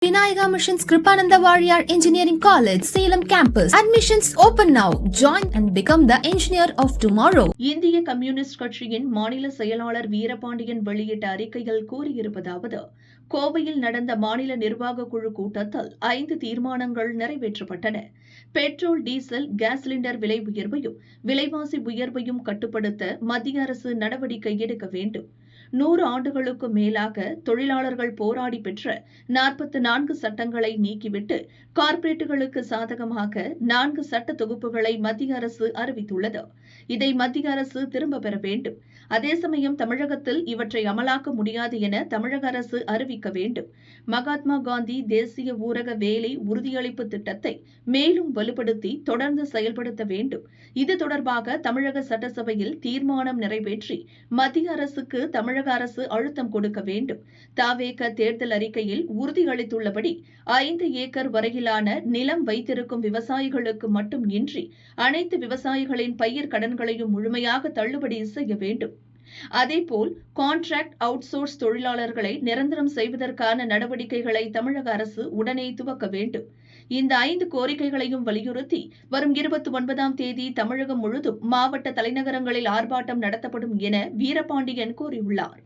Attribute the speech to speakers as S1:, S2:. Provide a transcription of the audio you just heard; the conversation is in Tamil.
S1: Vinayaka Mission's Kripananda Warrior Engineering College, Salem campus. Admissions open now. Join and become the engineer of tomorrow.
S2: இந்திய கம்யூனிஸ்ட் கட்சியின் மாநில செயலாளர் வீரபாண்டியன் வெளியிட்ட அறிக்கையில் கூறியிருப்பதாவது, கோவையில் நடந்த மாநில நிர்வாக குழு கூட்டத்தில் 5 தீர்மானங்கள் நிறைவேற்றப்பட்டன. பெட்ரோல், டீசல், கேஸ் சிலிண்டர் விலை உயர்வையும் விலைவாசி உயர்வையும் கட்டுப்படுத்த மத்திய அரசு நடவடிக்கை எடுக்க வேண்டும். 100 ஆண்டுகளுக்கு மேலாக தொழிலாளர்கள் போராடி பெற்ற 44 சட்டங்களை நீக்கிவிட்டு கார்ப்பரேட்டுகளுக்கு சாதகமாக 4 சட்ட தொகுப்புகளை மத்திய அரசு அறிவித்துள்ளது. இதை மத்திய அரசு திரும்ப பெற வேண்டும். அதே சமயம் தமிழகத்தில் இவற்றை அமலாக்க முடியாது என தமிழக அரசு அறிவிக்க வேண்டும். மகாத்மா காந்தி தேசிய ஊரக வேலை உறுதியளிப்பு திட்டத்தை மேலும் வலுப்படுத்தி தொடர்ந்து செயல்படுத்த வேண்டும். இது தொடர்பாக தமிழக சட்டசபையில் தீர்மானம் நிறைவேற்றி மத்திய அரசுக்கு தமிழக அரசு அழுத்தம் கொடுக்க வேண்டும். தவேக தேர்தல் அறிக்கையில் உறுதியளித்துள்ளபடி 5 ஏக்கர் வரையிலான நிலம் வைத்திருக்கும் விவசாயிகளுக்கு மட்டும் இன்றி அனைத்து விவசாயிகளின் பயிர் கடன்களையும் முழுமையாக தள்ளுபடி செய்ய வேண்டும். அதேபோல் கான்ட்ராக்ட் அவுட்சோர்ஸ் தொழிலாளர்களை நிரந்தரம் செய்வதற்கான நடவடிக்கைகளை தமிழக அரசு உடனே துவக்க வேண்டும். இந்த 5 கோரிக்கைகளையும் வலியுறுத்தி வரும் 29ஆம் தேதி தமிழகம் முழுதும் மாவட்ட தலைநகரங்களில் ஆர்ப்பாட்டம் நடத்தப்படும் என வீரபாண்டியன் கூறியுள்ளார்.